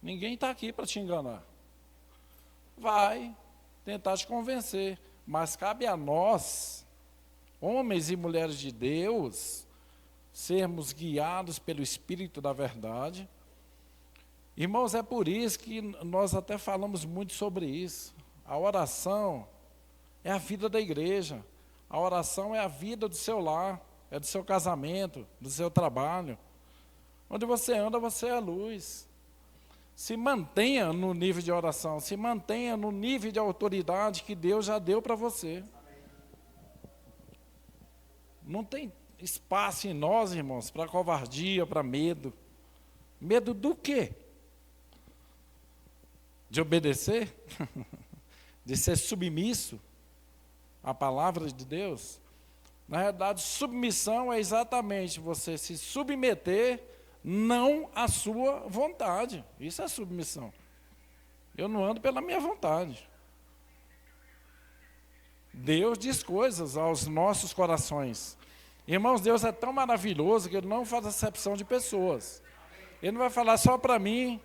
Ninguém está aqui para te enganar. Vai tentar te convencer, mas cabe a nós, homens e mulheres de Deus, sermos guiados pelo Espírito da verdade. Irmãos, é por isso que nós até falamos muito sobre isso. A oração é a vida da igreja. A oração é a vida do seu lar, é do seu casamento, do seu trabalho. Onde você anda, você é a luz. Se mantenha no nível de oração, se mantenha no nível de autoridade que Deus já deu para você. Não tem espaço em nós, irmãos, para covardia, para medo. Medo do quê? De obedecer? De ser submisso à palavra de Deus? Na verdade, submissão é exatamente você se submeter não à sua vontade. Isso é submissão. Eu não ando pela minha vontade. Deus diz coisas aos nossos corações. Irmãos, Deus é tão maravilhoso que Ele não faz acepção de pessoas. Ele não vai falar só para mim,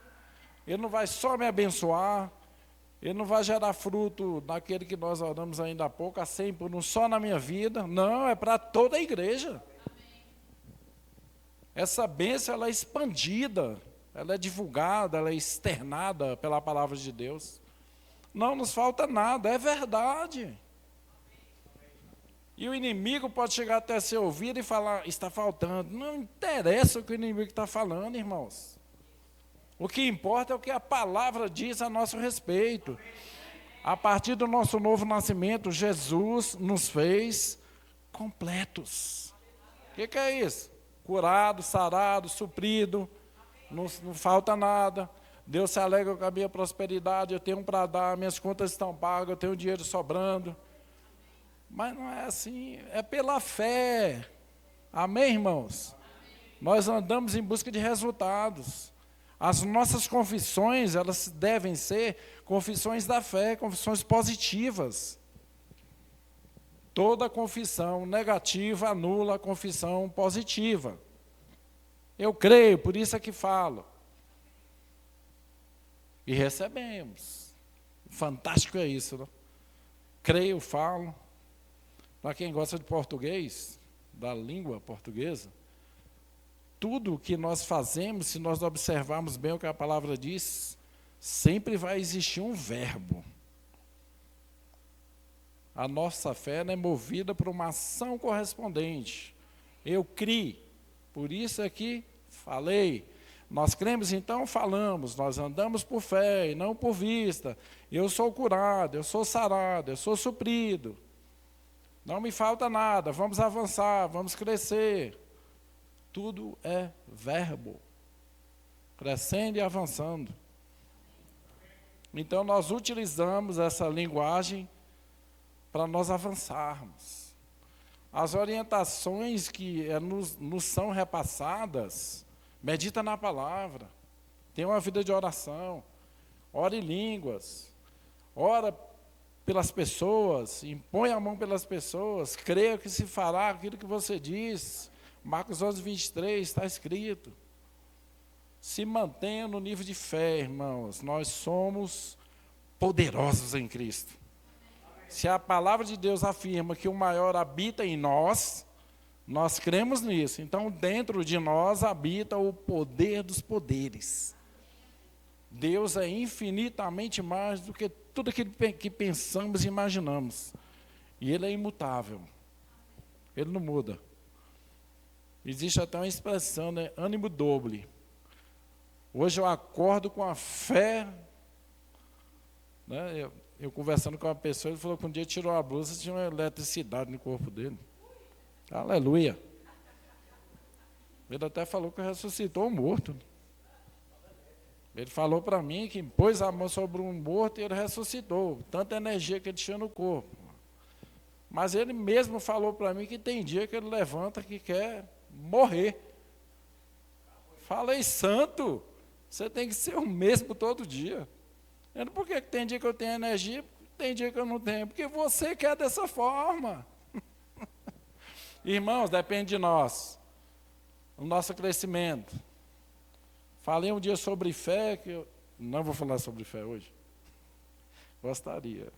Ele não vai só me abençoar, Ele não vai gerar fruto naquele que nós oramos ainda há pouco, a 100 por um só na minha vida. Não, é para toda a igreja. Essa bênção ela é expandida, ela é divulgada, ela é externada pela palavra de Deus. Não nos falta nada, é verdade. E o inimigo pode chegar até seu ouvido e falar, está faltando. Não interessa o que o inimigo está falando, irmãos. O que importa é o que a palavra diz a nosso respeito. A partir do nosso novo nascimento, Jesus nos fez completos. O que é isso? Curado, sarado, suprido, não falta nada. Deus se alegra com a minha prosperidade, eu tenho para dar, minhas contas estão pagas, eu tenho dinheiro sobrando. Mas não é assim, é pela fé. Amém, irmãos? Nós andamos em busca de resultados. As nossas confissões, elas devem ser confissões da fé, confissões positivas. Toda confissão negativa anula a confissão positiva. Eu creio, por isso é que falo. E recebemos. Fantástico é isso, não? Creio, falo. Para quem gosta de português, da língua portuguesa, tudo o que nós fazemos, se nós observarmos bem o que a palavra diz, sempre vai existir um verbo. A nossa fé é movida por uma ação correspondente. Eu criei, por isso é que falei. Nós cremos, então falamos. Nós andamos por fé e não por vista. Eu sou curado, eu sou sarado, eu sou suprido. Não me falta nada, vamos avançar, vamos crescer. Tudo é verbo, crescendo e avançando. Então nós utilizamos essa linguagem para nós avançarmos. As orientações que nos são repassadas, medita na palavra, tenha uma vida de oração, ore em línguas, ora pelas pessoas, impõe a mão pelas pessoas, creia que se fará aquilo que você diz. Marcos 11, 23, está escrito. Se mantenha no nível de fé, irmãos, nós somos poderosos em Cristo. Se a palavra de Deus afirma que o maior habita em nós, nós cremos nisso. Então, dentro de nós habita o poder dos poderes. Deus é infinitamente mais do que tudo aquilo que pensamos e imaginamos. E Ele é imutável. Ele não muda. Existe até uma expressão, né? Ânimo doble. Hoje eu acordo com a fé, né? Eu conversando com uma pessoa, ele falou que um dia tirou a blusa e tinha uma eletricidade no corpo dele. Aleluia. Ele até falou que ressuscitou um morto. Ele falou para mim que pôs a mão sobre um morto e ele ressuscitou. Tanta energia que ele tinha no corpo. Mas ele mesmo falou para mim que tem dia que ele levanta que quer morrer. Falei, santo, você tem que ser o mesmo todo dia. Por que tem dia que eu tenho energia, tem dia que eu não tenho? Porque você quer dessa forma. Irmãos, depende de nós, o nosso crescimento. Falei um dia sobre fé, que Não vou falar sobre fé hoje. Gostaria.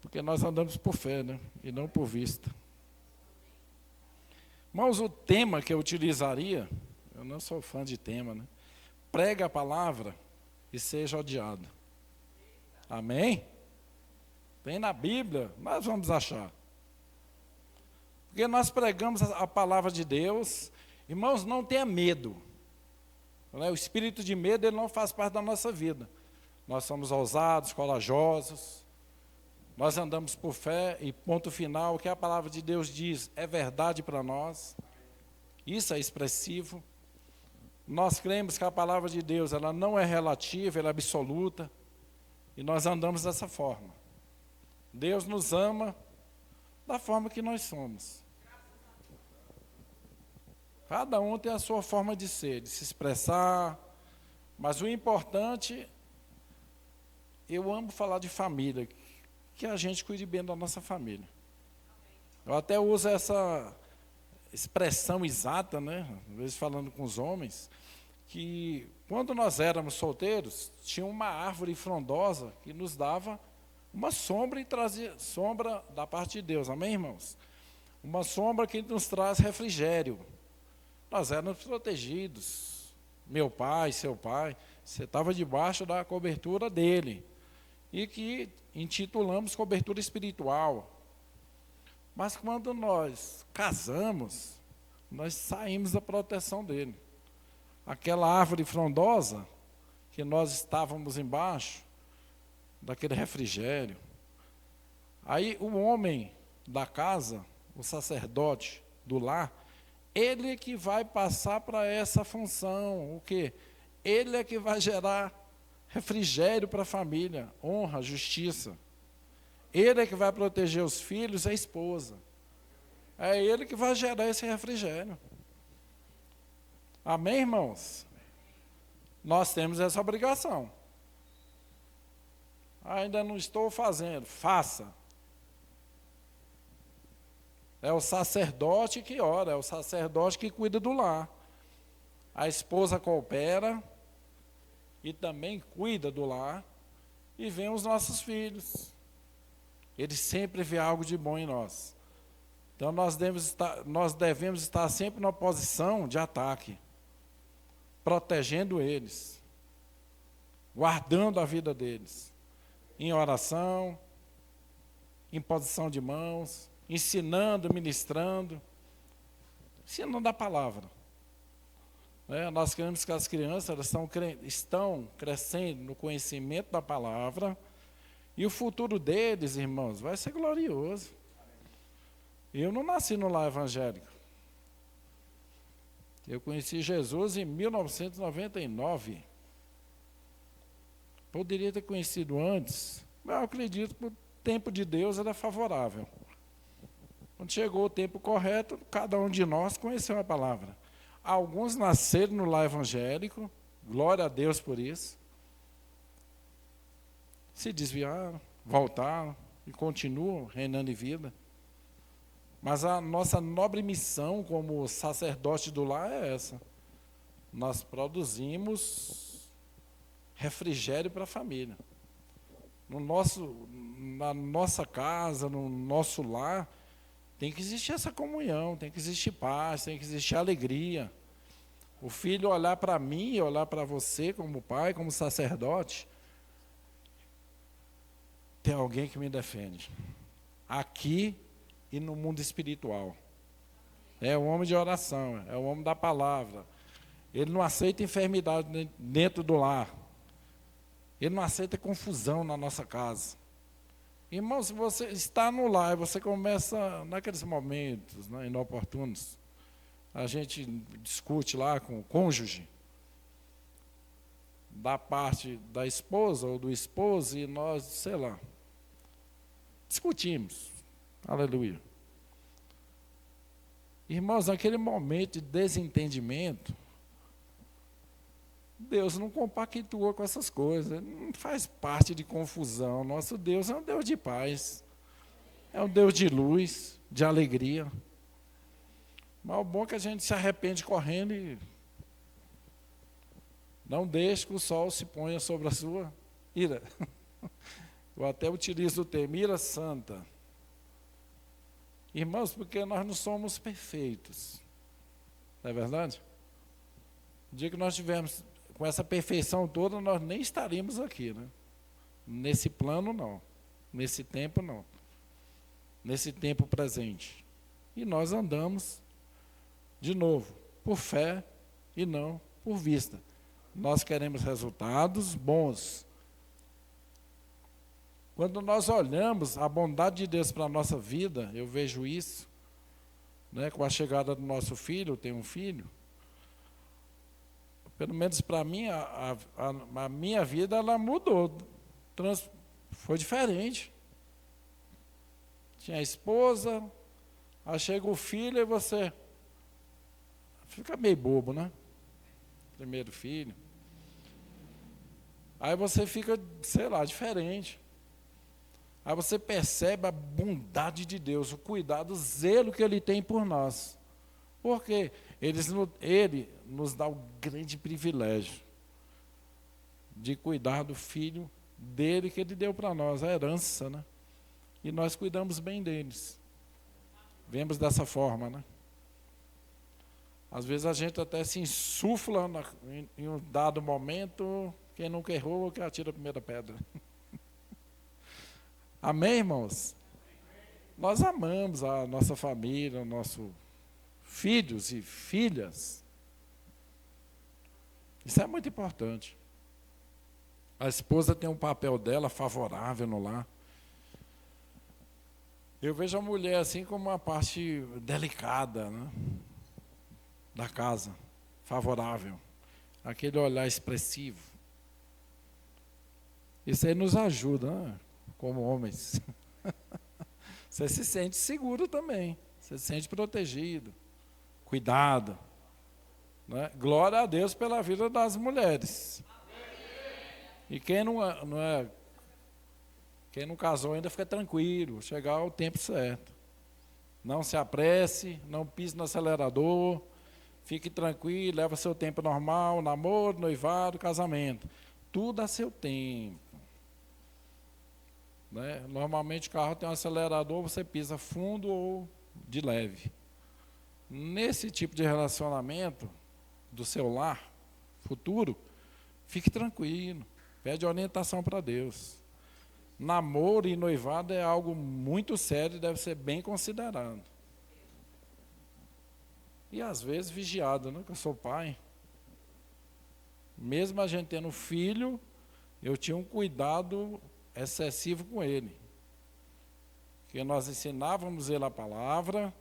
Porque nós andamos por fé, né? E não por vista. Irmãos, o tema que eu utilizaria, eu não sou fã de tema, né? Prega a palavra e seja odiado. Amém? Tem na Bíblia, nós vamos achar. Porque nós pregamos a palavra de Deus. Irmãos, não tenha medo. O espírito de medo, ele não faz parte da nossa vida. Nós somos ousados, corajosos. Nós andamos por fé e ponto final, o que a palavra de Deus diz é verdade para nós. Isso é expressivo. Nós cremos que a palavra de Deus, ela não é relativa, ela é absoluta. E nós andamos dessa forma. Deus nos ama da forma que nós somos. Cada um tem a sua forma de ser, de se expressar. Mas o importante, eu amo falar de família, que a gente cuide bem da nossa família. Eu até uso essa expressão exata, né? Às vezes falando com os homens, que quando nós éramos solteiros, tinha uma árvore frondosa que nos dava uma sombra e trazia sombra da parte de Deus, amém, irmãos? Uma sombra que nos traz refrigério. Nós éramos protegidos. Meu pai, seu pai, você estava debaixo da cobertura dele. E que intitulamos cobertura espiritual. Mas quando nós casamos, nós saímos da proteção dele. Aquela árvore frondosa que nós estávamos embaixo, daquele refrigério. Aí o homem da casa, o sacerdote do lar, ele é que vai passar para essa função, o quê? Ele é que vai gerar refrigério para a família, honra, justiça. Ele é que vai proteger os filhos e a esposa. É ele que vai gerar esse refrigério. Amém, irmãos? Nós temos essa obrigação. Ainda não estou fazendo, faça. É o sacerdote que ora, é o sacerdote que cuida do lar. A esposa coopera e também cuida do lar, e vem os nossos filhos. Eles sempre vê algo de bom em nós. Então nós devemos estar sempre na posição de ataque, protegendo eles, guardando a vida deles, em oração, em posição de mãos, ensinando, ministrando, ensinando a palavra. Nós queremos que as crianças elas estão crescendo no conhecimento da palavra, e o futuro deles, irmãos, vai ser glorioso. Eu não nasci no lar evangélico. Eu conheci Jesus em 1999. Poderia ter conhecido antes, mas eu acredito que o tempo de Deus era favorável. Quando chegou o tempo correto, cada um de nós conheceu a palavra. Alguns nasceram no lar evangélico, glória a Deus por isso. Se desviaram, voltaram e continuam reinando em vida. Mas a nossa nobre missão como sacerdote do lar é essa. Nós produzimos refrigério para a família. Na nossa casa, no nosso lar, tem que existir essa comunhão, tem que existir paz, tem que existir alegria. O filho olhar para mim, olhar para você como pai, como sacerdote, tem alguém que me defende. Aqui e no mundo espiritual. É o homem de oração, é o homem da palavra. Ele não aceita enfermidade dentro do lar. Ele não aceita confusão na nossa casa. Irmão, se você está no lar e você começa, naqueles momentos inoportunos, a gente discute lá com o cônjuge, da parte da esposa ou do esposo, e nós, sei lá, discutimos. Aleluia. Irmãos, naquele momento de desentendimento, Deus não compactua com essas coisas, não faz parte de confusão. Nosso Deus é um Deus de paz, é um Deus de luz, de alegria. Mas o bom é que a gente se arrepende correndo e Não deixe que o sol se ponha sobre a sua ira. Eu até utilizo o termo ira santa. Irmãos, porque nós não somos perfeitos. Não é verdade? O dia que nós tivermos com essa perfeição toda, nós nem estaríamos aqui, né? Nesse plano, não. Nesse tempo, não. Nesse tempo presente. E nós andamos, de novo, por fé e não por vista. Nós queremos resultados bons. Quando nós olhamos a bondade de Deus para a nossa vida, eu vejo isso, né, com a chegada do nosso filho, eu tenho um filho, pelo menos para mim, a minha vida ela mudou, foi diferente. Tinha a esposa, aí chega o filho e você fica meio bobo, né? Primeiro filho. Aí você fica, sei lá, diferente. Aí você percebe a bondade de Deus, o cuidado, o zelo que Ele tem por nós. Por quê? Ele nos dá o grande privilégio de cuidar do filho dele que Ele deu para nós, a herança, né? E nós cuidamos bem deles. Vemos dessa forma, né? Às vezes a gente até se insufla em um dado momento, quem nunca errou, que atira a primeira pedra. Amém, irmãos? Nós amamos a nossa família, nossos filhos e filhas. Isso é muito importante. A esposa tem um papel dela favorável no lar. Eu vejo a mulher assim como uma parte delicada, né, da casa, favorável. Aquele olhar expressivo. Isso aí nos ajuda, né, como homens. Você se sente seguro também. Você se sente protegido, cuidado. Né? Glória a Deus pela vida das mulheres. E quem quem não casou ainda fica tranquilo, chegar o tempo certo. Não se apresse, não pise no acelerador, fique tranquilo, leva seu tempo normal, namoro, noivado, casamento. Tudo a seu tempo. Né? Normalmente o carro tem um acelerador, você pisa fundo ou de leve. Nesse tipo de relacionamento do seu lar futuro, fique tranquilo, pede orientação para Deus. Namoro e noivado é algo muito sério e deve ser bem considerado. E às vezes vigiado, né? Que eu sou pai. Mesmo a gente tendo filho, eu tinha um cuidado excessivo com ele. Porque nós ensinávamos ele a palavra,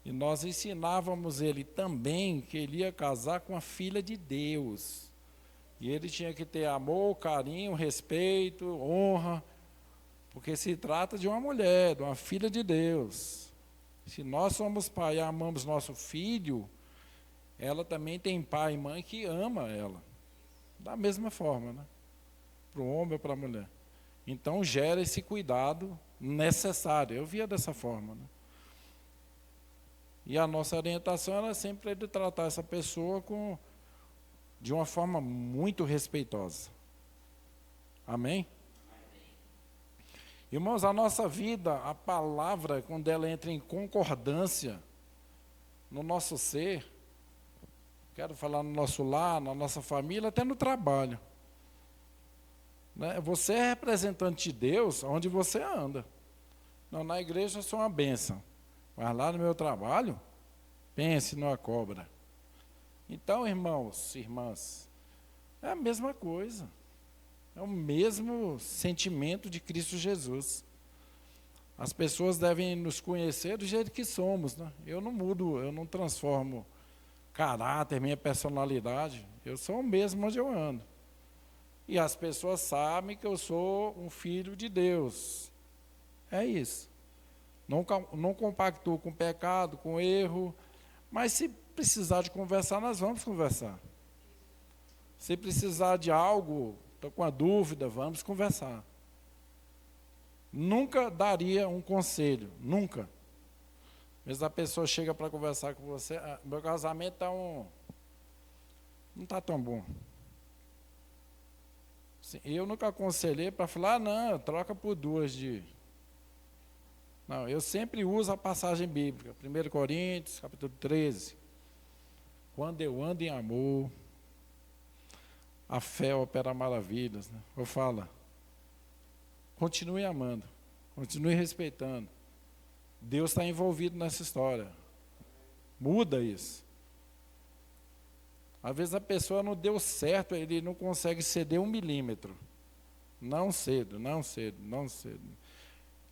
e nós ensinávamos ele também que ele ia casar com a filha de Deus. E ele tinha que ter amor, carinho, respeito, honra, porque se trata de uma mulher, de uma filha de Deus. Se nós somos pai e amamos nosso filho, ela também tem pai e mãe que ama ela. Da mesma forma, né? Para o homem ou para a mulher. Então gera esse cuidado necessário. Eu via dessa forma, né? E a nossa orientação era sempre de tratar essa pessoa de uma forma muito respeitosa. Amém? Irmãos, a nossa vida, a palavra, quando ela entra em concordância no nosso ser, quero falar no nosso lar, na nossa família, até no trabalho. Né? Você é representante de Deus onde você anda. Não, na igreja eu sou uma bênção, mas lá no meu trabalho, pense numa cobra. Então, irmãos, irmãs, é a mesma coisa. É o mesmo sentimento de Cristo Jesus. As pessoas devem nos conhecer do jeito que somos, né? Eu não mudo, eu não transformo caráter, minha personalidade. Eu sou o mesmo onde eu ando. E as pessoas sabem que eu sou um filho de Deus. É isso. Não compactuo com pecado, com erro, mas se precisar de conversar, nós vamos conversar. Se precisar de algo, estou com uma dúvida, vamos conversar. Nunca daria um conselho, nunca. Mas a pessoa chega para conversar com você, meu casamento não está tão bom. Eu nunca aconselhei para falar, não, troca por 2 de... Não, eu sempre uso a passagem bíblica, 1 Coríntios, capítulo 13. Quando eu ando em amor, a fé opera maravilhas. Né? Eu falo, continue amando, continue respeitando. Deus está envolvido nessa história. Muda isso. Às vezes a pessoa não deu certo, ele não consegue ceder 1 milímetro. Não cedo, não cedo, não cedo.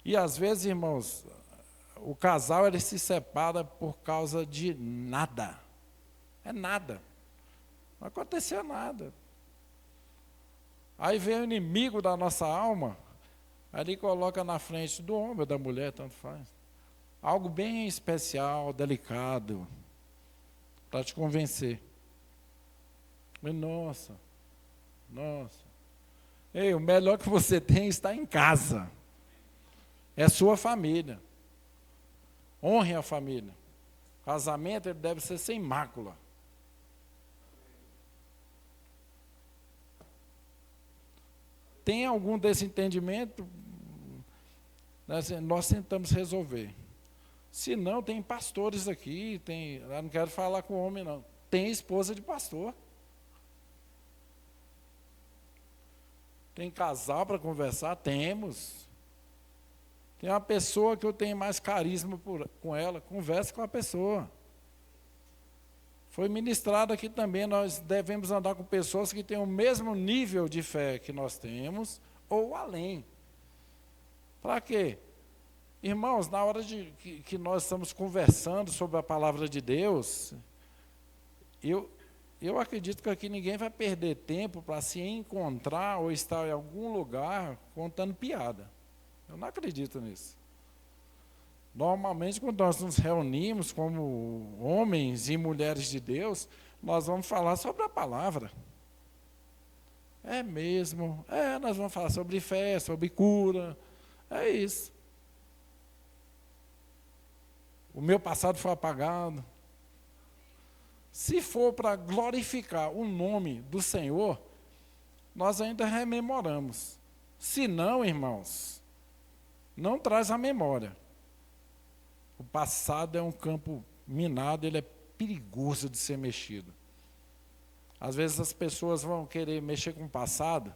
E às vezes, irmãos, o casal ele se separa por causa de nada. É nada. Não aconteceu nada. Aí vem o inimigo da nossa alma, aí ele coloca na frente do homem ou da mulher, tanto faz. Algo bem especial, delicado, para te convencer. Mas, nossa. Ei, o melhor que você tem está em casa. É sua família. Honre a família. Casamento ele deve ser sem mácula. Tem algum desentendimento? Nós tentamos resolver. Se não, tem pastores aqui, eu não quero falar com homem, não. Tem esposa de pastor. Tem casal para conversar? Temos. Tem uma pessoa que eu tenho mais carisma com ela, converse com a pessoa. Foi ministrado aqui também, nós devemos andar com pessoas que têm o mesmo nível de fé que nós temos, ou além. Para quê? Irmãos, na hora que nós estamos conversando sobre a palavra de Deus, eu acredito que aqui ninguém vai perder tempo para se encontrar ou estar em algum lugar contando piada. Eu não acredito nisso. Normalmente, quando nós nos reunimos como homens e mulheres de Deus, nós vamos falar sobre a palavra. É mesmo. Nós vamos falar sobre fé, sobre cura. É isso. O meu passado foi apagado. Se for para glorificar o nome do Senhor, nós ainda rememoramos. Se não, irmãos, não traz a memória. O passado é um campo minado, ele é perigoso de ser mexido. Às vezes as pessoas vão querer mexer com o passado,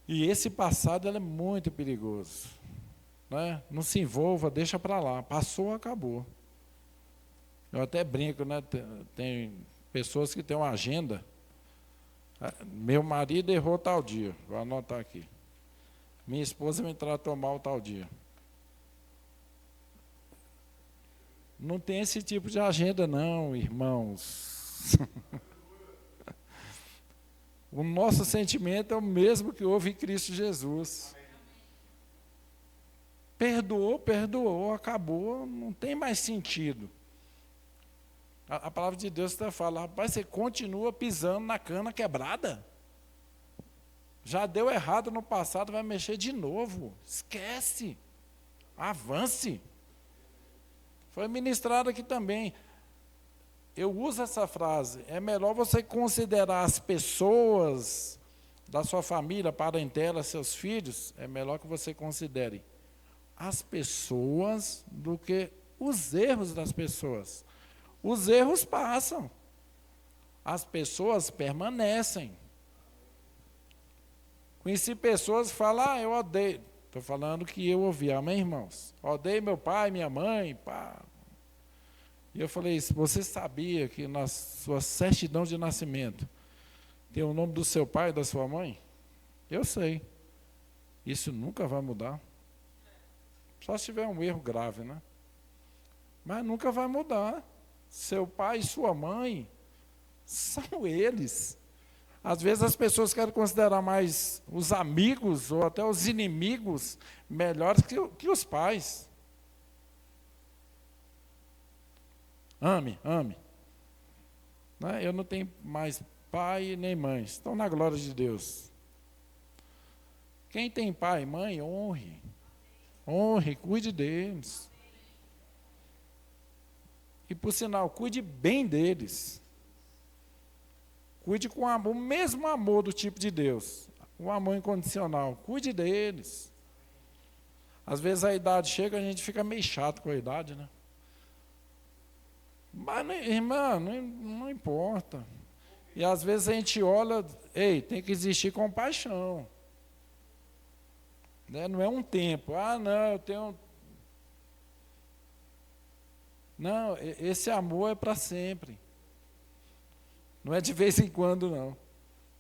e esse passado ele é muito perigoso. Né? Não se envolva, deixa para lá. Passou, acabou. Eu até brinco, né? Tem pessoas que têm uma agenda. Meu marido errou tal dia, vou anotar aqui. Minha esposa me tratou mal tal dia. Não tem esse tipo de agenda não, irmãos. O nosso sentimento é o mesmo que houve em Cristo Jesus. Perdoou, acabou, não tem mais sentido. A palavra de Deus até fala, rapaz, você continua pisando na cana quebrada? Já deu errado no passado, vai mexer de novo. Esquece. Avance. Foi ministrado aqui também. Eu uso essa frase, é melhor você considerar as pessoas da sua família, parentela, seus filhos, é melhor que você considere as pessoas do que os erros das pessoas. Os erros passam, as pessoas permanecem. Conheci pessoas que falam, eu odeio. Estou falando que eu ouvi, amém, irmãos? Odeio meu pai, minha mãe, pá. E eu falei, você sabia que na sua certidão de nascimento tem o nome do seu pai e da sua mãe? Eu sei. Isso nunca vai mudar. Só se tiver um erro grave, né? Mas nunca vai mudar. Seu pai e sua mãe são eles. Às vezes as pessoas querem considerar mais os amigos ou até os inimigos melhores que os pais. Ame. Né? Eu não tenho mais pai nem mãe, estão na glória de Deus. Quem tem pai e mãe, honre. Honre, cuide deles. E por sinal, cuide bem deles. Cuide com amor, o mesmo amor do tipo de Deus, o amor incondicional. Cuide deles. Às vezes a idade chega, a gente fica meio chato com a idade, né? Mas, irmã, não importa. E às vezes a gente olha, tem que existir compaixão. Né? Não é um tempo. Não, eu tenho... Não, esse amor é para sempre. Não é de vez em quando, não.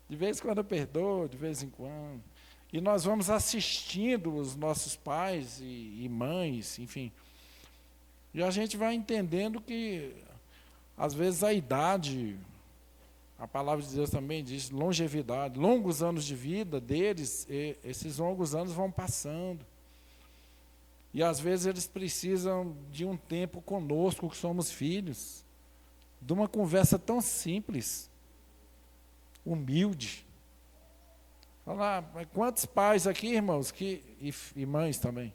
De vez em quando eu perdoo, de vez em quando. E nós vamos assistindo os nossos pais e mães, enfim. E a gente vai entendendo que, às vezes, a idade, a palavra de Deus também diz, longevidade, longos anos de vida deles, esses longos anos vão passando. E, às vezes, eles precisam de um tempo conosco, que somos filhos, de uma conversa tão simples, humilde. Falar, quantos pais aqui, irmãos, e mães também,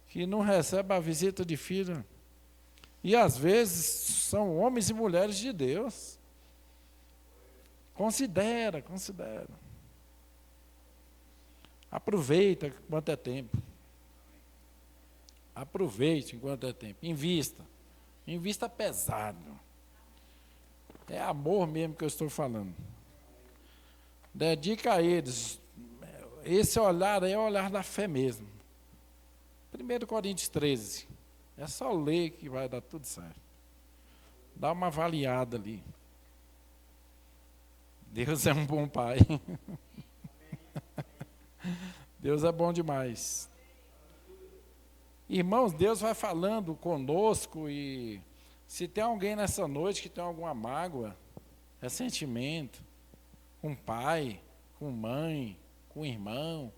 que não recebem a visita de filho, e às vezes são homens e mulheres de Deus. Considera. Aproveita enquanto é tempo. Aproveite enquanto é tempo. Invista pesado. É amor mesmo que eu estou falando. Dedica a eles. Esse olhar é o olhar da fé mesmo. 1 Coríntios 13. É só ler que vai dar tudo certo. Dá uma avaliada ali. Deus é um bom pai. Deus é bom demais. Irmãos, Deus vai falando conosco e se tem alguém nessa noite que tem alguma mágoa, ressentimento, com pai, com mãe, com irmão,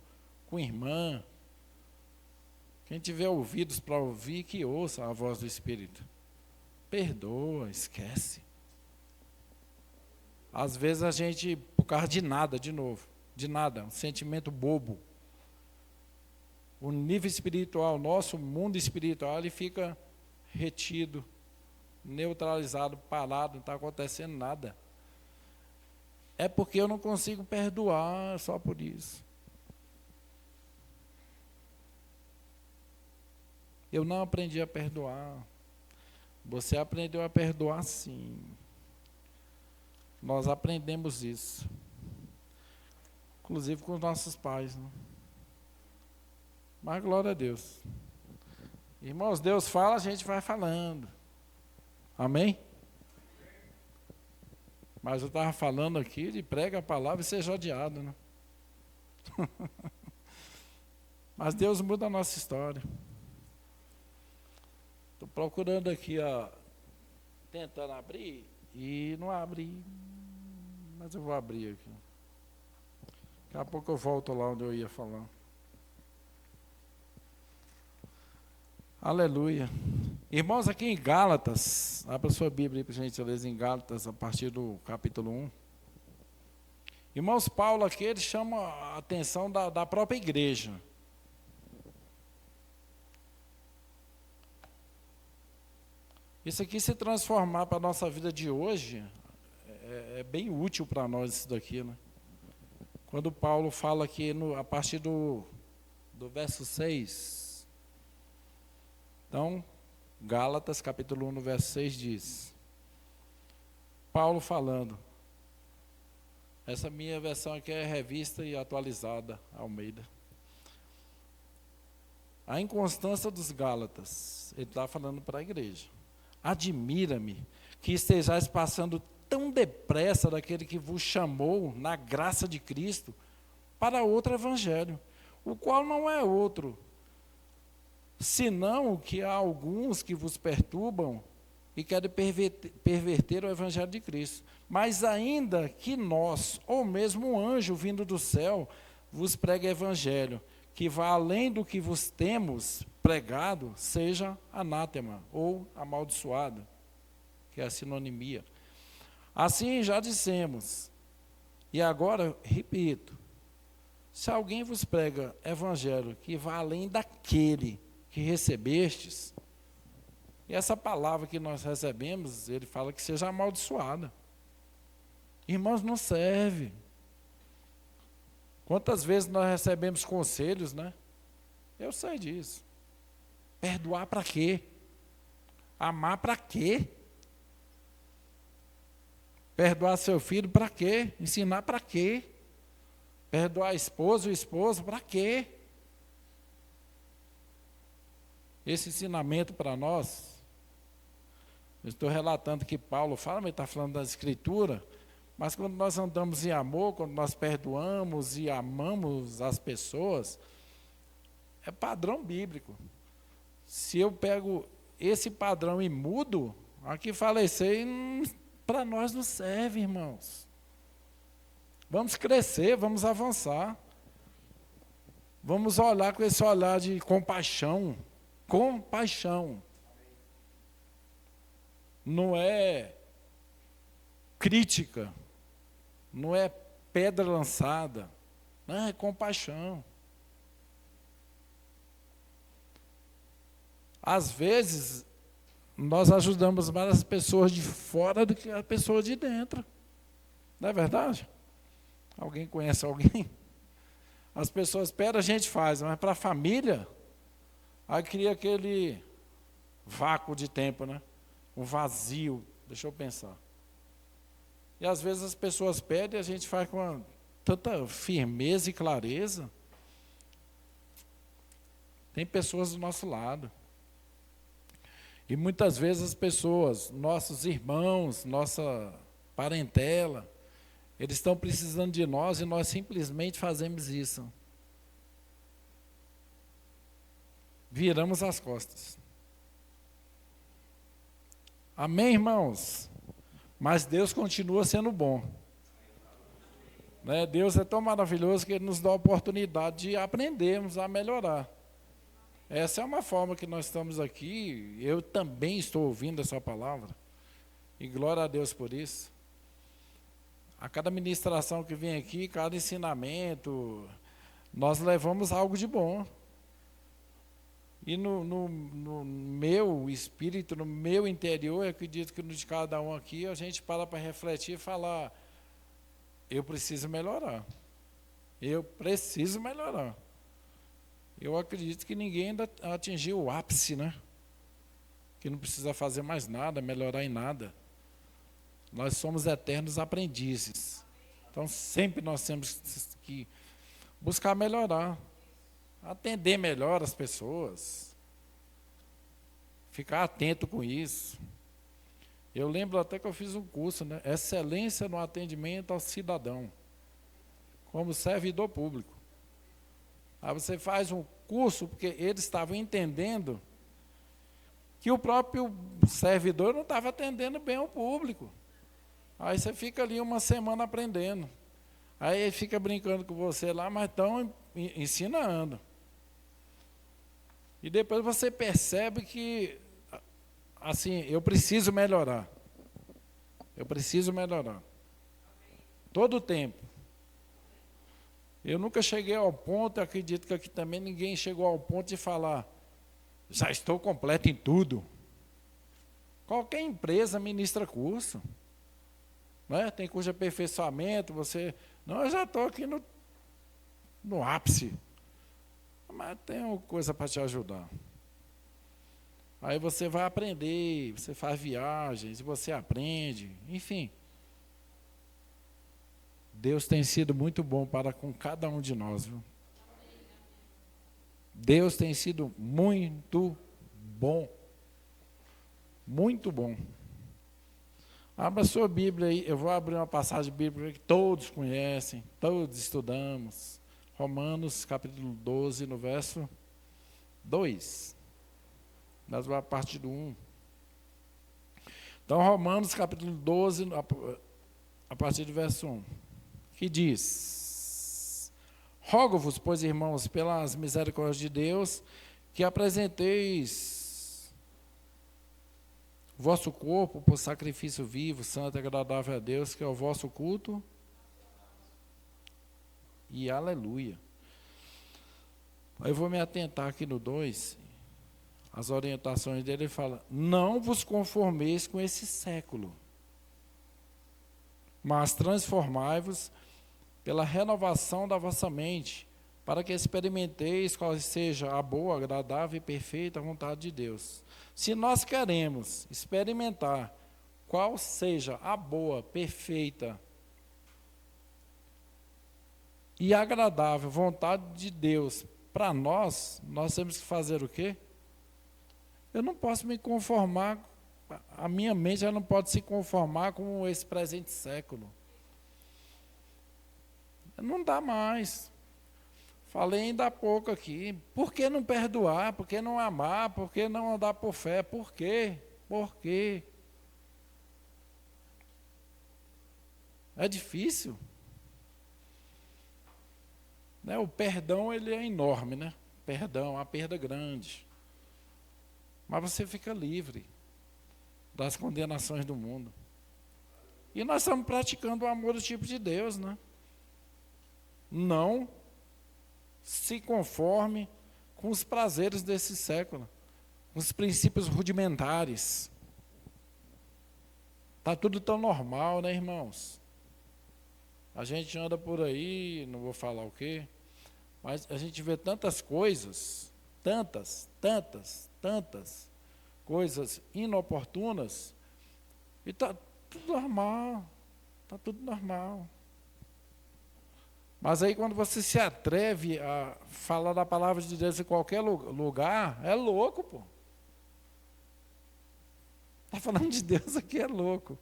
com irmã, quem tiver ouvidos para ouvir, que ouça a voz do Espírito. Perdoa, esquece. Às vezes a gente, por causa de nada, um sentimento bobo. O nível espiritual, nosso mundo espiritual, ele fica retido, neutralizado, parado, não está acontecendo nada. É porque eu não consigo perdoar, só por isso. Eu não aprendi a perdoar. Você aprendeu a perdoar, sim. Nós aprendemos isso. Inclusive com os nossos pais, né? Mas glória a Deus. Irmãos, Deus fala, a gente vai falando. Amém? Mas eu estava falando aqui de prega a palavra e seja odiado, né? Mas Deus muda a nossa história. Estou procurando aqui, tentando abrir e não abre. Mas eu vou abrir aqui. Daqui a pouco eu volto lá onde eu ia falar. Aleluia. Irmãos, aqui em Gálatas, abra sua Bíblia aí para a gente ler em Gálatas, a partir do capítulo 1. Irmãos, Paulo aqui, ele chama a atenção da própria igreja. Isso aqui, se transformar para a nossa vida de hoje, é bem útil para nós isso daqui, né? Quando Paulo fala aqui, a partir do verso 6, então, Gálatas, capítulo 1, no verso 6, diz, Paulo falando, essa minha versão aqui é revista e atualizada, Almeida. A inconstância dos Gálatas, ele está falando para a igreja. Admira-me que estejais passando tão depressa daquele que vos chamou na graça de Cristo para outro evangelho, o qual não é outro, senão que há alguns que vos perturbam e querem perverter o evangelho de Cristo. Mas ainda que nós, ou mesmo um anjo vindo do céu, vos pregue evangelho, que vá além do que vos temos pregado, seja anátema ou amaldiçoado, que é a sinonimia. Assim já dissemos, e agora repito, se alguém vos prega evangelho que vá além daquele que recebestes, e essa palavra que nós recebemos, ele fala que seja amaldiçoada. Irmãos, não serve. Quantas vezes nós recebemos conselhos, né? Eu sei disso. Perdoar para quê? Amar para quê? Perdoar seu filho para quê? Ensinar para quê? Perdoar a esposa, o esposo, para quê? Esse ensinamento para nós, eu estou relatando que Paulo fala, mas está falando da Escritura, mas quando nós andamos em amor, quando nós perdoamos e amamos as pessoas, é padrão bíblico. Se eu pego esse padrão e mudo, aqui fala isso aí, para nós não serve, irmãos. Vamos crescer, vamos avançar. Vamos olhar com esse olhar de compaixão. Compaixão. Não é crítica, não é pedra lançada, não, é compaixão. Às vezes, nós ajudamos mais as pessoas de fora do que as pessoas de dentro. Não é verdade? Alguém conhece alguém? As pessoas pedem, a gente faz, mas para a família, aí cria aquele vácuo de tempo, né? Um vazio, deixa eu pensar. E às vezes as pessoas pedem, a gente faz com tanta firmeza e clareza. Tem pessoas do nosso lado. E muitas vezes as pessoas, nossos irmãos, nossa parentela, eles estão precisando de nós e nós simplesmente fazemos isso. Viramos as costas. Amém, irmãos? Mas Deus continua sendo bom. Né? Deus é tão maravilhoso que Ele nos dá a oportunidade de aprendermos a melhorar. Essa é uma forma que nós estamos aqui, eu também estou ouvindo essa palavra, e glória a Deus por isso. A cada ministração que vem aqui, cada ensinamento, nós levamos algo de bom. E no meu espírito, no meu interior, eu acredito que no de cada um aqui, a gente para refletir e falar, eu preciso melhorar. Eu preciso melhorar. Eu acredito que ninguém ainda atingiu o ápice, né? Que não precisa fazer mais nada, melhorar em nada. Nós somos eternos aprendizes. Então, sempre nós temos que buscar melhorar. Atender melhor as pessoas. Ficar atento com isso. Eu lembro até que eu fiz um curso, né? Excelência no atendimento ao cidadão. Como servidor público. Aí você faz um curso, porque eles estavam entendendo que o próprio servidor não estava atendendo bem ao público. Aí você fica ali uma semana aprendendo. Aí ele fica brincando com você lá, mas estão ensinando. E depois você percebe que, assim, eu preciso melhorar. Eu preciso melhorar. Todo o tempo. Eu nunca cheguei ao ponto, acredito que aqui também ninguém chegou ao ponto de falar, já estou completo em tudo. Qualquer empresa ministra curso. Né? Tem curso de aperfeiçoamento, você... Não, eu já estou aqui no ápice. Mas tem uma coisa para te ajudar. Aí você vai aprender, você faz viagens, você aprende, enfim. Deus tem sido muito bom para com cada um de nós, viu? Deus tem sido muito bom. Muito bom. Abra sua Bíblia aí, eu vou abrir uma passagem bíblica que todos conhecem, todos estudamos. Romanos, capítulo 12, no verso 2. Nós vamos a partir do 1. Então, Romanos, capítulo 12, a partir do verso 1. Que diz: Rogo-vos, pois, irmãos, pelas misericórdias de Deus, que apresenteis o vosso corpo por sacrifício vivo, santo e agradável a Deus, que é o vosso culto. E aleluia. Eu vou me atentar aqui no 2, as orientações dele, ele fala, não vos conformeis com esse século, mas transformai-vos pela renovação da vossa mente, para que experimenteis qual seja a boa, agradável e perfeita vontade de Deus. Se nós queremos experimentar qual seja a boa, perfeita e agradável vontade de Deus para nós temos que fazer o quê? Eu não posso me conformar, a minha mente já não pode se conformar com esse presente século. Não dá mais. Falei ainda há pouco aqui, por que não perdoar, por que não amar, por que não andar por fé, por quê? Por quê? É difícil. Né? O perdão ele é enorme, né? Perdão, uma perda grande. Mas você fica livre das condenações do mundo. E nós estamos praticando o amor do tipo de Deus, né? Não se conforme com os prazeres desse século, com os princípios rudimentares. Está tudo tão normal, né, irmãos? A gente anda por aí, não vou falar o quê, mas a gente vê tantas coisas, tantas coisas inoportunas, e está tudo normal, está tudo normal. Mas aí quando você se atreve a falar da palavra de Deus em qualquer lugar, é louco, pô. Está falando de Deus aqui, é louco.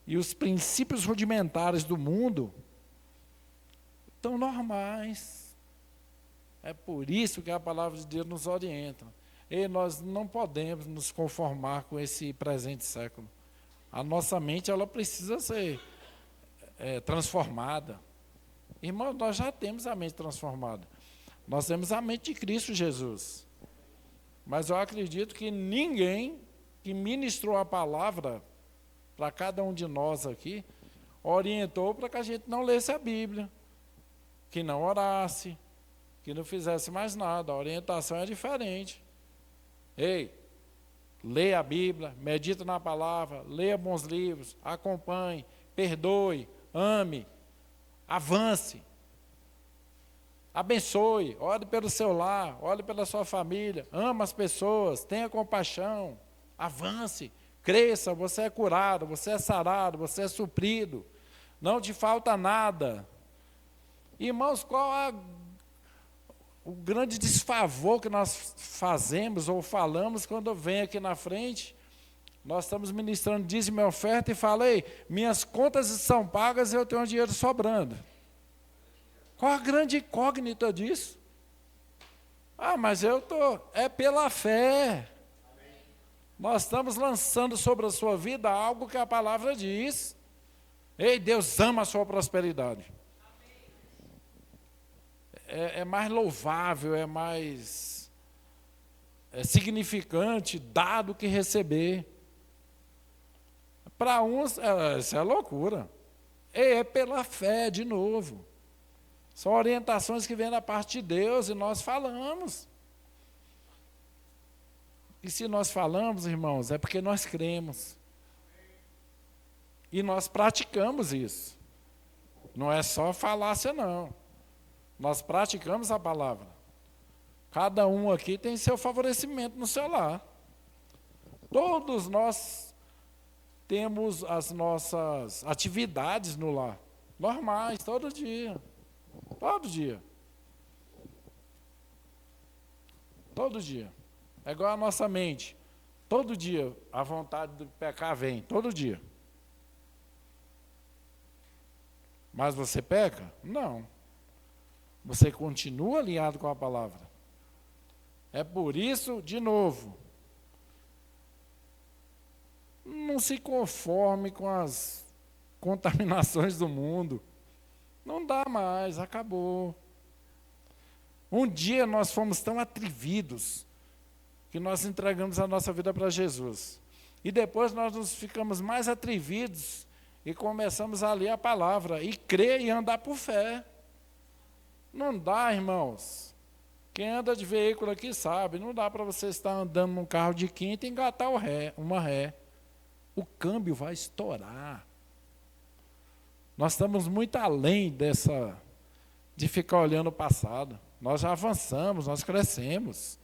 E os princípios rudimentares do mundo estão normais. É por isso que a palavra de Deus nos orienta. E nós não podemos nos conformar com esse presente século. A nossa mente ela precisa ser transformada. Irmão, nós já temos a mente transformada. Nós temos a mente de Cristo Jesus. Mas eu acredito que ninguém que ministrou a palavra para cada um de nós aqui orientou para que a gente não lesse a Bíblia, que não orasse, que não fizesse mais nada. A orientação é diferente. Ei, leia a Bíblia, medita na palavra, leia bons livros, acompanhe, perdoe, ame, avance, abençoe, ore pelo seu lar, ore pela sua família, ama as pessoas, tenha compaixão, avance, cresça, você é curado, você é sarado, você é suprido, não te falta nada. Irmãos, qual é o grande desfavor que nós fazemos ou falamos quando vem aqui na frente? Nós estamos ministrando dízimo e oferta e falei, minhas contas estão pagas e eu tenho dinheiro sobrando. Qual a grande incógnita disso? Ah, mas eu estou... É pela fé. Nós estamos lançando sobre a sua vida algo que a palavra diz. Ei, Deus ama a sua prosperidade. É mais louvável, é mais significante dar do que receber. Para uns, isso é loucura. É pela fé, de novo. São orientações que vêm da parte de Deus e nós falamos. E se nós falamos, irmãos, é porque nós cremos. E nós praticamos isso. Não é só falácia, não. Nós praticamos a palavra. Cada um aqui tem seu favorecimento no seu lar. Todos nós temos as nossas atividades no lar, normais, todo dia. Todo dia. Todo dia. É igual a nossa mente. Todo dia a vontade de pecar vem, todo dia. Mas você peca? Não. Você continua alinhado com a palavra. É por isso, de novo, não se conforme com as contaminações do mundo. Não dá mais, acabou. Um dia nós fomos tão atrevidos que nós entregamos a nossa vida para Jesus. E depois nós nos ficamos mais atrevidos e começamos a ler a palavra e crer e andar por fé. Não dá, irmãos. Quem anda de veículo aqui sabe, não dá para você estar andando num carro de quinta e engatar uma ré. o câmbio vai estourar. Nós estamos muito além de ficar olhando o passado. Nós já avançamos, nós crescemos.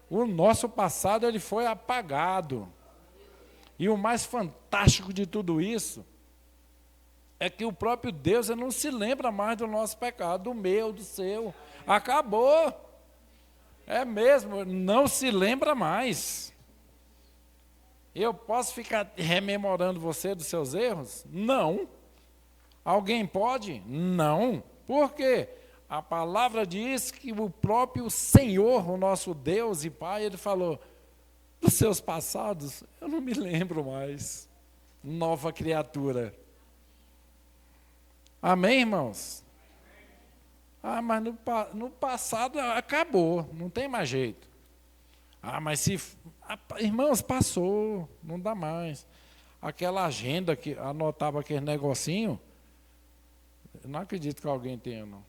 O nosso passado ele foi apagado. E o mais fantástico de tudo isso é que o próprio Deus ele não se lembra mais do nosso pecado, do meu, do seu. Acabou. É mesmo, não se lembra mais. Eu posso ficar rememorando você dos seus erros? Não. Alguém pode? Não. Por quê? A palavra diz que o próprio Senhor, o nosso Deus e Pai, ele falou, dos seus passados, eu não me lembro mais. Nova criatura. Amém, irmãos? Ah, mas no passado acabou, não tem mais jeito. Ah, mas irmãos, passou, não dá mais. Aquela agenda que anotava aquele negocinho, eu não acredito que alguém tenha, não.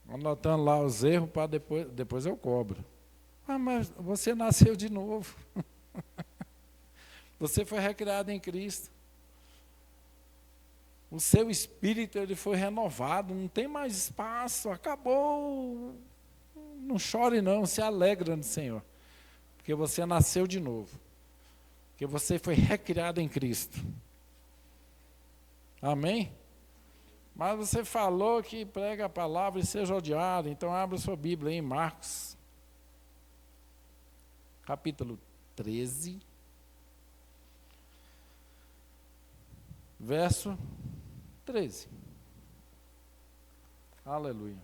Anotando lá os erros para depois eu cobro. Ah, mas você nasceu de novo. Você foi recriado em Cristo. O seu espírito ele foi renovado, não tem mais espaço, acabou. Não chore não, se alegra no Senhor. Porque você nasceu de novo. Porque você foi recriado em Cristo. Amém? Mas você falou que prega a palavra e seja odiado, então abra sua Bíblia aí em Marcos, capítulo 13, verso 13. Aleluia.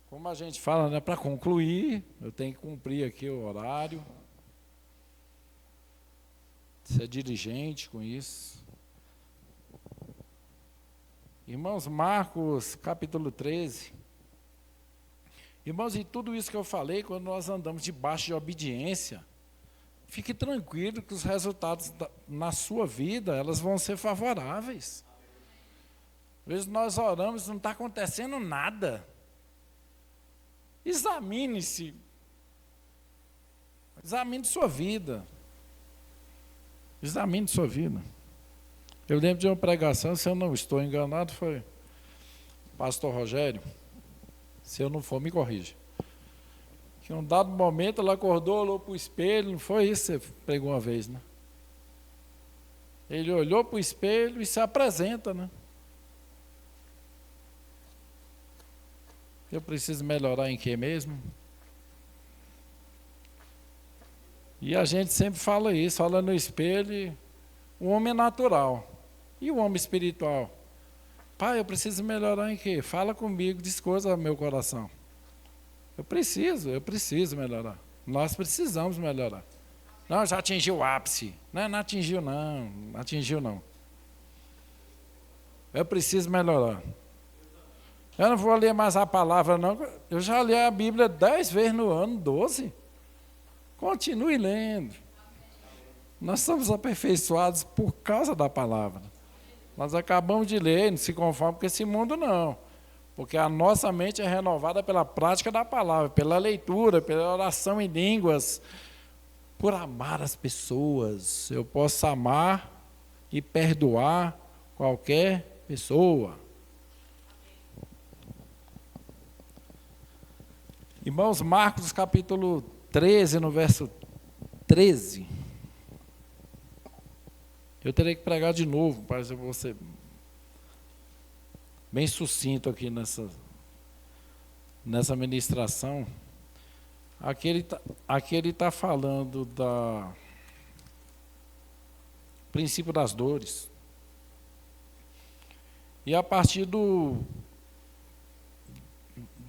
Como a gente fala, né, para concluir, eu tenho que cumprir aqui o horário. Ser dirigente com isso. Irmãos, Marcos, capítulo 13. Irmãos, e tudo isso que eu falei, quando nós andamos debaixo de obediência, fique tranquilo que os resultados na sua vida, elas vão ser favoráveis. Às vezes nós oramos e não está acontecendo nada. Examine-se. Examine sua vida. Examine sua vida. Eu lembro de uma pregação, se eu não estou enganado, foi pastor Rogério. Se eu não for, me corrija. Que em um dado momento ela acordou, olhou para o espelho, não foi isso que você pregou uma vez, né? Ele olhou para o espelho e se apresenta, né? Eu preciso melhorar em quê mesmo? E a gente sempre fala isso, olha no espelho, o homem é natural. E o homem espiritual? Pai, eu preciso melhorar em quê? Fala comigo, diz coisa ao meu coração. Eu preciso melhorar. Nós precisamos melhorar. Não, já atingiu o ápice. Não atingiu não. Eu preciso melhorar. Eu não vou ler mais a palavra não, eu já li a Bíblia 10 vezes no ano, 12. Continue lendo. Nós somos aperfeiçoados por causa da palavra. Nós acabamos de ler, não se conforme com esse mundo não. Porque a nossa mente é renovada pela prática da palavra, pela leitura, pela oração em línguas, por amar as pessoas. Eu posso amar e perdoar qualquer pessoa. Irmãos, Marcos capítulo 13, no verso 13. Eu terei que pregar de novo, mas eu vou ser bem sucinto aqui nessa ministração. Aqui ele está falando do princípio das dores. E a partir do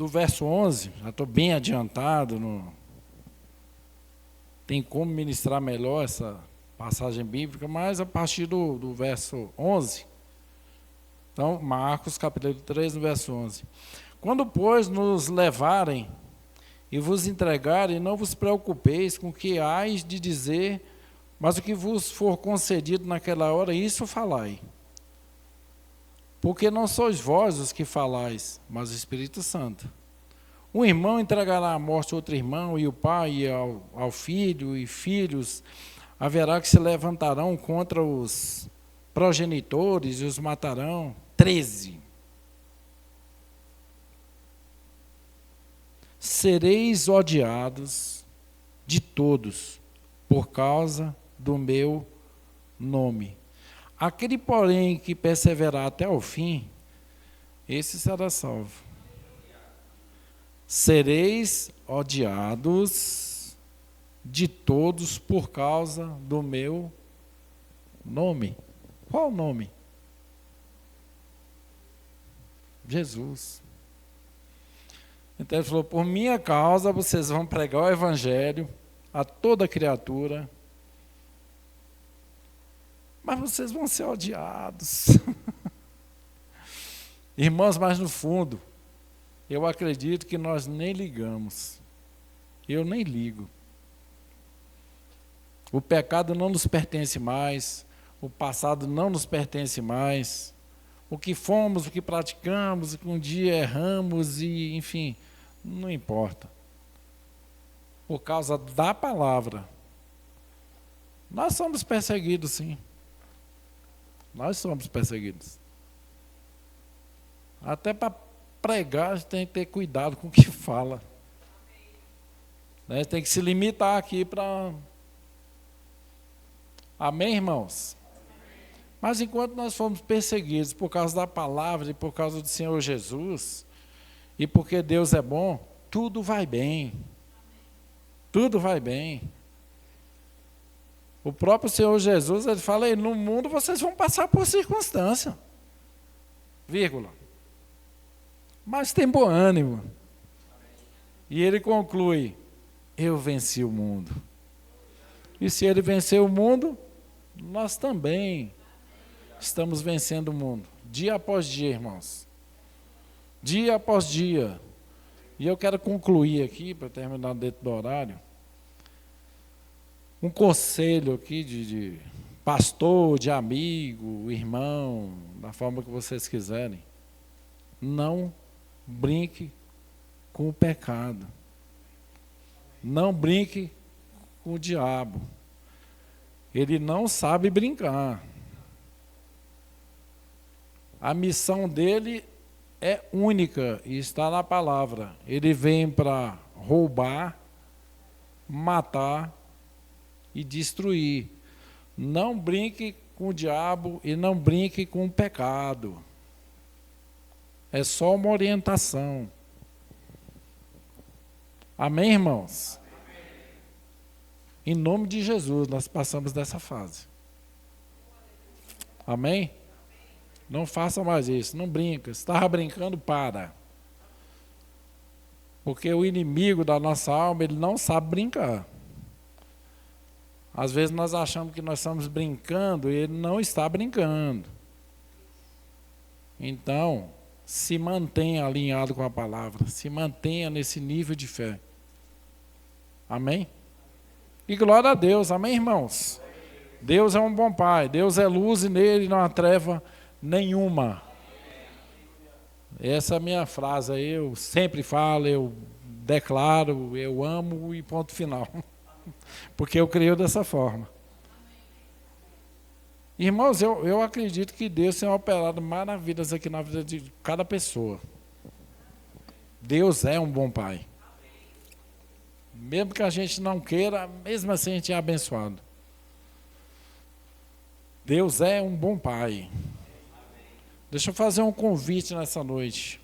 verso 11, já estou bem adiantado, tem como ministrar melhor essa passagem bíblica, mas a partir do verso 11, então, Marcos capítulo 3, no verso 11. Quando, pois, nos levarem e vos entregarem, não vos preocupeis com o que hais de dizer, mas o que vos for concedido naquela hora, isso falai. Porque não sois vós os que falais, mas o Espírito Santo. Um irmão entregará à morte outro irmão, e o pai ao filho, e filhos haverá que se levantarão contra os progenitores e os matarão. 13. Sereis odiados de todos por causa do meu nome. Aquele, porém, que perseverar até o fim, esse será salvo. Sereis odiados de todos por causa do meu nome. Qual o nome? Jesus. Então ele falou, por minha causa vocês vão pregar o evangelho a toda criatura, mas vocês vão ser odiados. Irmãos, mas no fundo, eu acredito que nós nem ligamos. Eu nem ligo. O pecado não nos pertence mais, o passado não nos pertence mais. O que fomos, o que praticamos, o que um dia erramos, e, enfim, não importa. Por causa da palavra. Nós somos perseguidos, sim. Nós somos perseguidos. Até para pregar, a gente tem que ter cuidado com o que fala. Né? Tem que se limitar aqui para... Amém, irmãos? Mas enquanto nós fomos perseguidos por causa da palavra e por causa do Senhor Jesus, e porque Deus é bom, tudo vai bem. Tudo vai bem. O próprio Senhor Jesus, ele fala, no mundo vocês vão passar por circunstância. Vírgula. Mas tem bom ânimo. E ele conclui, eu venci o mundo. E se ele venceu o mundo, nós também estamos vencendo o mundo, dia após dia, irmãos. Dia após dia. E eu quero concluir aqui, para terminar dentro do horário, um conselho aqui de pastor, de amigo, irmão, da forma que vocês quiserem. Não brinque com o pecado. Não brinque com o diabo. Ele não sabe brincar. A missão dele é única e está na palavra. Ele vem para roubar, matar e destruir. Não brinque com o diabo e não brinque com o pecado. É só uma orientação. Amém, irmãos? Em nome de Jesus, nós passamos dessa fase. Amém? Não faça mais isso, não brinca. Se estava brincando, para. Porque o inimigo da nossa alma, ele não sabe brincar. Às vezes nós achamos que nós estamos brincando e ele não está brincando. Então, se mantenha alinhado com a palavra, se mantenha nesse nível de fé. Amém? E glória a Deus, amém, irmãos? Deus é um bom Pai, Deus é luz e nele não há treva nenhuma. Essa é a minha frase aí, eu sempre falo, eu declaro, eu amo e ponto final. Porque eu creio dessa forma. Irmãos, eu acredito que Deus tem operado maravilhas aqui na vida de cada pessoa. Deus é um bom Pai. Mesmo que a gente não queira, mesmo assim a gente é abençoado. Deus é um bom Pai. Deixa eu fazer um convite nessa noite.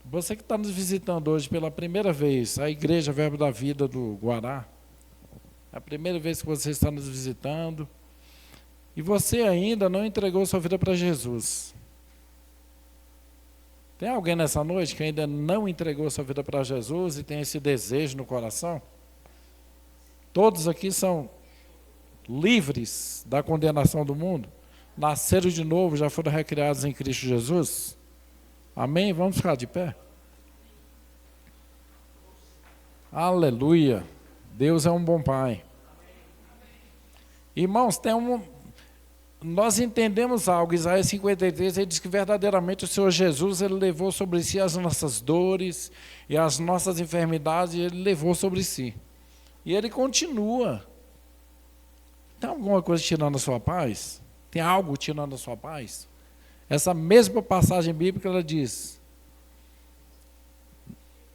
Você que está nos visitando hoje pela primeira vez, a Igreja Verbo da Vida do Guará, é a primeira vez que você está nos visitando, e você ainda não entregou sua vida para Jesus. Tem alguém nessa noite que ainda não entregou sua vida para Jesus e tem esse desejo no coração? Todos aqui são livres da condenação do mundo? Nasceram de novo, já foram recriados em Cristo Jesus? Amém? Vamos ficar de pé? Aleluia! Deus é um bom Pai. Irmãos, nós entendemos algo. Isaías 53, ele diz que verdadeiramente o Senhor Jesus, ele levou sobre si as nossas dores e as nossas enfermidades, ele levou sobre si. E ele continua. Tem alguma coisa tirando a sua paz? Tem algo tirando a sua paz? Essa mesma passagem bíblica, ela diz,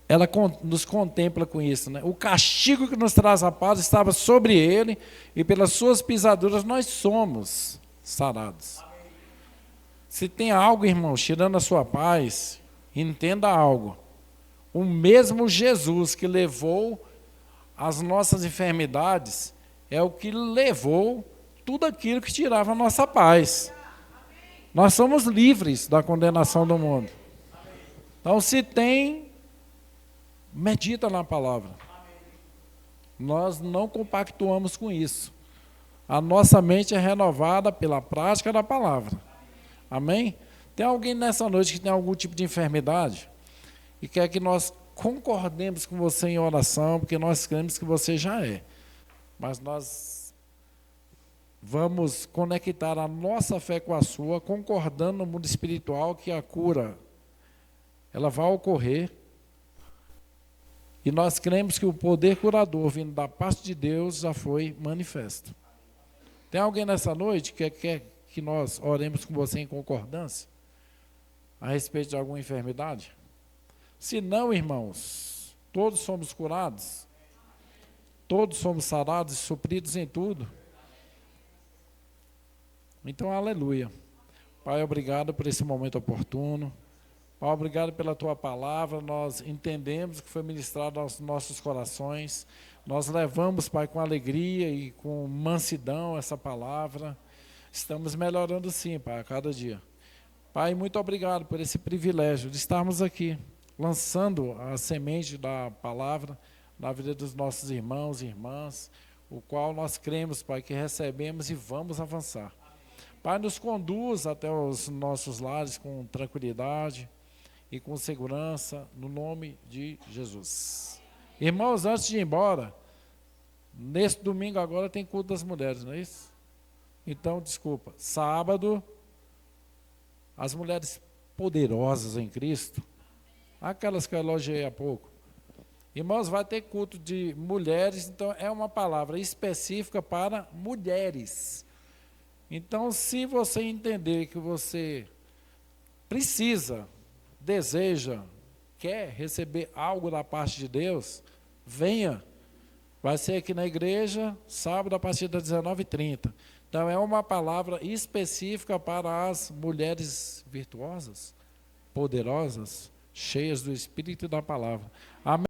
ela nos contempla com isso, né? O castigo que nos traz a paz estava sobre ele, e pelas suas pisaduras nós somos sarados. Se tem algo, irmãos, tirando a sua paz, entenda algo. O mesmo Jesus que levou as nossas enfermidades é o que levou tudo aquilo que tirava a nossa paz. Nós somos livres da condenação do mundo. Então, se tem, medita na palavra. Nós não compactuamos com isso. A nossa mente é renovada pela prática da palavra. Amém? Tem alguém nessa noite que tem algum tipo de enfermidade e quer que nós concordemos com você em oração, porque nós cremos que você já é. Mas nós vamos conectar a nossa fé com a sua, concordando no mundo espiritual que a cura, ela vai ocorrer. E nós cremos que o poder curador vindo da parte de Deus já foi manifesto. Tem alguém nessa noite que quer que nós oremos com você em concordância a respeito de alguma enfermidade? Se não, irmãos, todos somos curados, todos somos sarados e supridos em tudo. Então, aleluia. Pai, obrigado por esse momento oportuno. Pai, obrigado pela tua palavra. Nós entendemos que foi ministrado aos nossos corações. Nós levamos, Pai, com alegria e com mansidão essa palavra. Estamos melhorando sim, Pai, a cada dia. Pai, muito obrigado por esse privilégio de estarmos aqui, lançando a semente da palavra na vida dos nossos irmãos e irmãs, o qual nós cremos, Pai, que recebemos e vamos avançar. Pai, nos conduz até os nossos lares com tranquilidade e com segurança, no nome de Jesus. Irmãos, antes de ir embora, nesse domingo agora tem culto das mulheres, não é isso? Então, desculpa, sábado, as mulheres poderosas em Cristo, aquelas que eu elogiei há pouco, irmãos, vai ter culto de mulheres, então é uma palavra específica para mulheres. Então, se você entender que você precisa, deseja, quer receber algo da parte de Deus, venha. Vai ser aqui na igreja, sábado, a partir das 19h30. Então, é uma palavra específica para as mulheres virtuosas, poderosas, cheias do Espírito e da palavra. Amém.